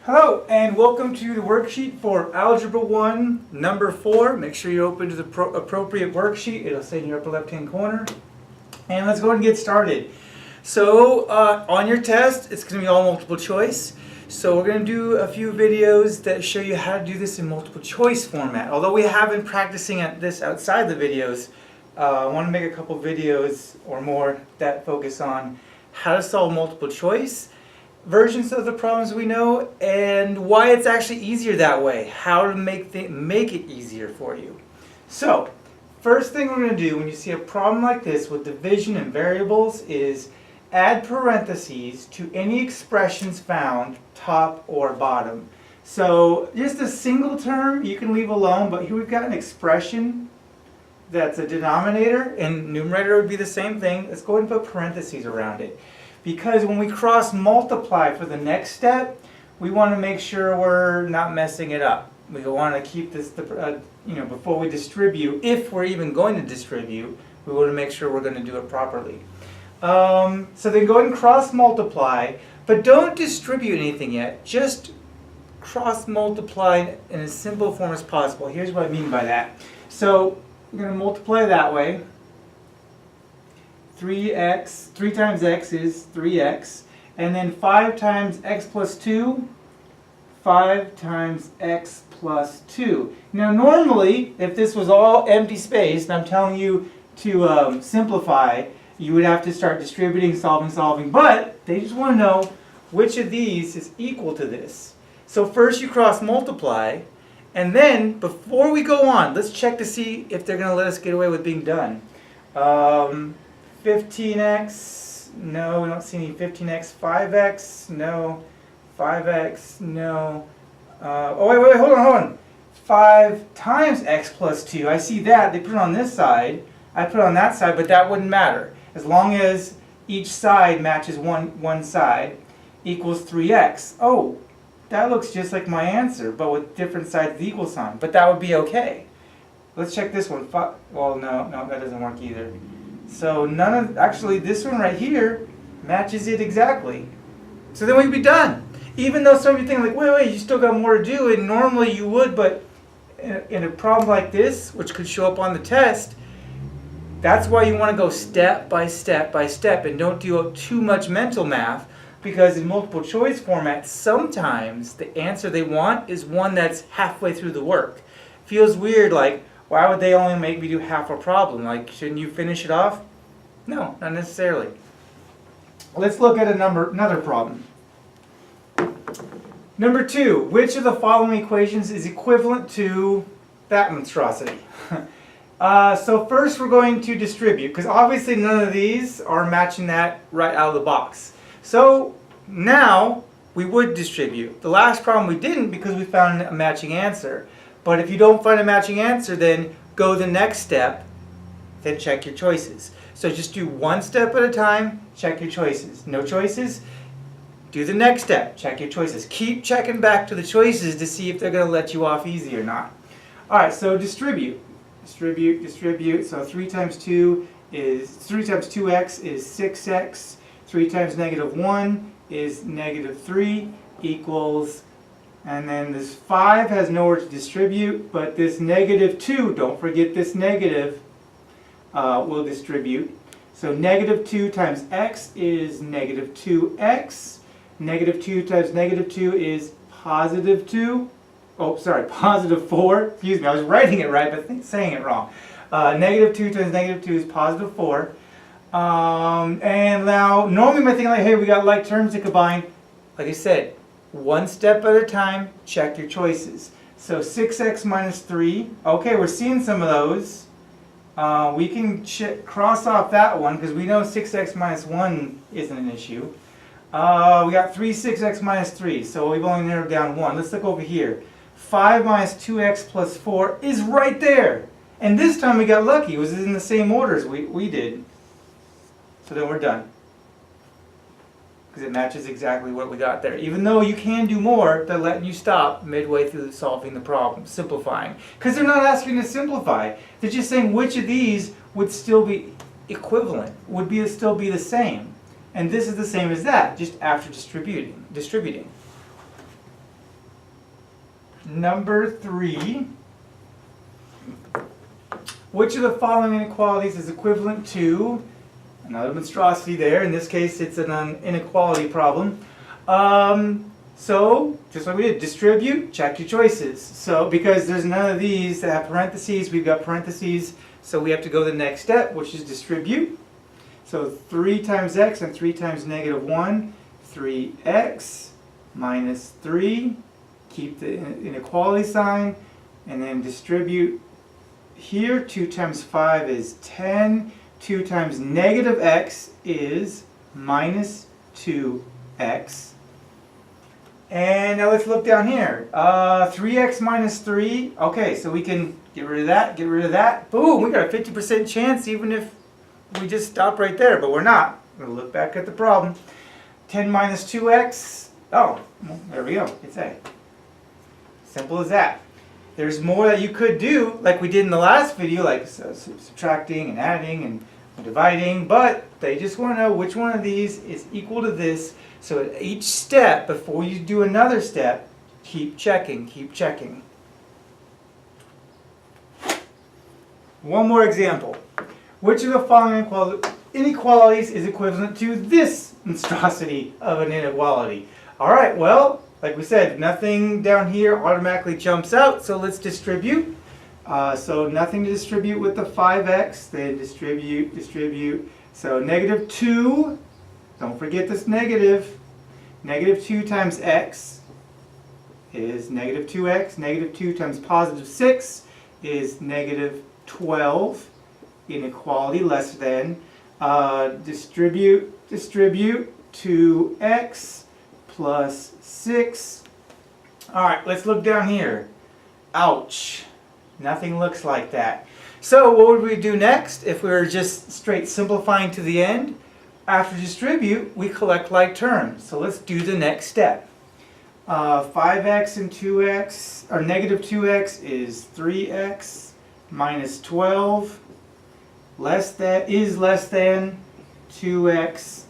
Hello and welcome to the worksheet for Algebra 1, number 4. Make sure you open to the appropriate worksheet. It'll say in your upper left-hand corner. And let's go ahead and get started. So on your test, it's going to be all multiple choice. So we're going to do a few videos that show you how to do this in multiple choice format. Although we have been practicing this outside the videos, I want to make a couple videos or more that focus on how to solve multiple choice versions of the problems we know and why it's actually easier that way, how to make it easier for you. So first thing we're going to do when you see a problem like this with division and variables is add parentheses to any expressions found top or bottom. So just a single term you can leave alone, but here we've got an expression that's a denominator and numerator would be the same thing. Let's go ahead and put parentheses around it. Because when we cross multiply for the next step, we want to make sure we're not messing it up. We want to keep this, before we distribute, if we're even going to distribute, we want to make sure we're going to do it properly. So then go ahead and cross multiply, but don't distribute anything yet. Just cross multiply in as simple form as possible. Here's what I mean by that. So we're going to multiply that way. 3 times x is 3x, and then 5 times x plus 2, 5 times x plus 2. Now normally, if this was all empty space, and I'm telling you to simplify, you would have to start distributing, solving, but they just want to know which of these is equal to this. So first you cross multiply, and then before we go on, let's check to see if they're going to let us get away with being done. 15x, no, we don't see any 15x. 5x, no. 5x, no. Wait, hold on. 5 times x plus 2, I see that. They put it on this side. I put it on that side, but that wouldn't matter. As long as each side matches one side, equals 3x. Oh, that looks just like my answer, but with different sides of the equal sign. But that would be okay. Let's check this one. Well, no, that doesn't work either. So actually this one right here matches it exactly. So then we'd be done. Even though some of you think like, wait, you still got more to do, and normally you would, but in a problem like this, which could show up on the test, that's why you want to go step by step by step and don't do too much mental math, because in multiple choice format, sometimes the answer they want is one that's halfway through the work. Feels weird, like, why would they only make me do half a problem? Like, shouldn't you finish it off? No, not necessarily. Let's look at another problem. Number 2, which of the following equations is equivalent to that monstrosity? So first we're going to distribute, because obviously none of these are matching that right out of the box. So now we would distribute. The last problem we didn't because we found a matching answer. But if you don't find a matching answer, then go the next step, then check your choices. So just do one step at a time, check your choices. No choices? Do the next step, check your choices. Keep checking back to the choices to see if they're going to let you off easy or not. Alright, so distribute. Distribute. So 3 times 2x is 6x. 3 times negative 1 is negative 3 equals... And then this 5 has nowhere to distribute, but this negative 2, don't forget this negative, will distribute. So negative 2 times x is negative 2x. Negative 2 times negative 2 is positive 2. Oh, sorry, positive 4. Excuse me, I was writing it right, but saying it wrong. Negative 2 times negative 2 is positive 4. And now, normally you might think like, hey, we got like terms to combine. Like I said, one step at a time, check your choices. So 6x minus 3, okay, we're seeing some of those. We can cross off that one because we know 6x minus 1 isn't an issue. We got 6x minus 3, so we've only narrowed down 1. Let's look over here. 5 minus 2x plus 4 is right there. And this time we got lucky. It was in the same order as we did. So then we're done. Because it matches exactly what we got there. Even though you can do more, they're letting you stop midway through solving the problem, simplifying. Because they're not asking you to simplify. They're just saying which of these would still be equivalent, would still be the same. And this is the same as that, just after distributing. number 3. Which of the following inequalities is equivalent to another monstrosity there? In this case, it's an inequality problem. So, just like we did, distribute, check your choices. So, because there's none of these that have parentheses, we've got parentheses, so we have to go to the next step, which is distribute. So, 3 times x and 3 times negative 1, 3x minus 3, keep the inequality sign, and then distribute here. 2 times 5 is 10, 2 times negative x is minus 2x. And now let's look down here. 3x minus 3. Okay, so we can get rid of that, get rid of that. Boom, we got a 50% chance even if we just stop right there, but we're not. We're going to look back at the problem. 10 minus 2x. Oh, well, there we go. It's A. Simple as that. There's more that you could do, like we did in the last video, like subtracting and adding and dividing, but they just want to know which one of these is equal to this. So at each step, before you do another step, keep checking, keep checking. One more example. Which of the following inequalities is equivalent to this monstrosity of an inequality? All right, well, like we said, nothing down here automatically jumps out, so let's distribute. So nothing to distribute with the 5x, then distribute, distribute. So negative 2, don't forget this negative. Negative 2 times x is negative 2x. Negative 2 times positive 6 is negative 12. Inequality less than. Distribute, distribute, 2x plus 6. All right, let's look down here. Ouch. Nothing looks like that. So what would we do next if we were just straight simplifying to the end? After distribute, we collect like terms. So let's do the next step. 5x and 2x, or negative 2x is 3x minus 12 is less than 2x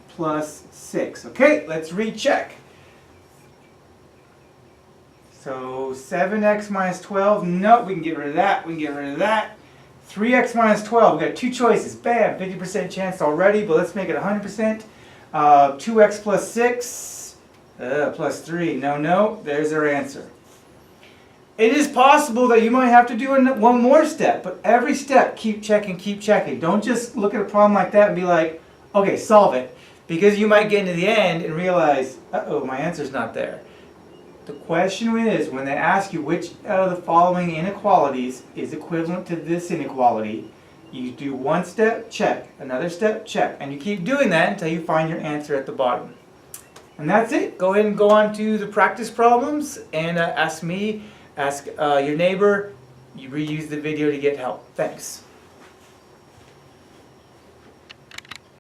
plus 6. Okay, let's recheck. So 7x minus 12, no, we can get rid of that, we can get rid of that. 3x minus 12, we got two choices, bam, 50% chance already, but let's make it 100%. 2x plus 6, plus 3, no, there's our answer. It is possible that you might have to do one more step, but every step, keep checking, keep checking. Don't just look at a problem like that and be like, okay, solve it. Because you might get into the end and realize, uh-oh, my answer's not there. The question is, when they ask you which of the following inequalities is equivalent to this inequality, you do one step, check, another step, check, and you keep doing that until you find your answer at the bottom. And that's it. Go ahead and go on to the practice problems and ask me, ask your neighbor, you reuse the video to get help. Thanks.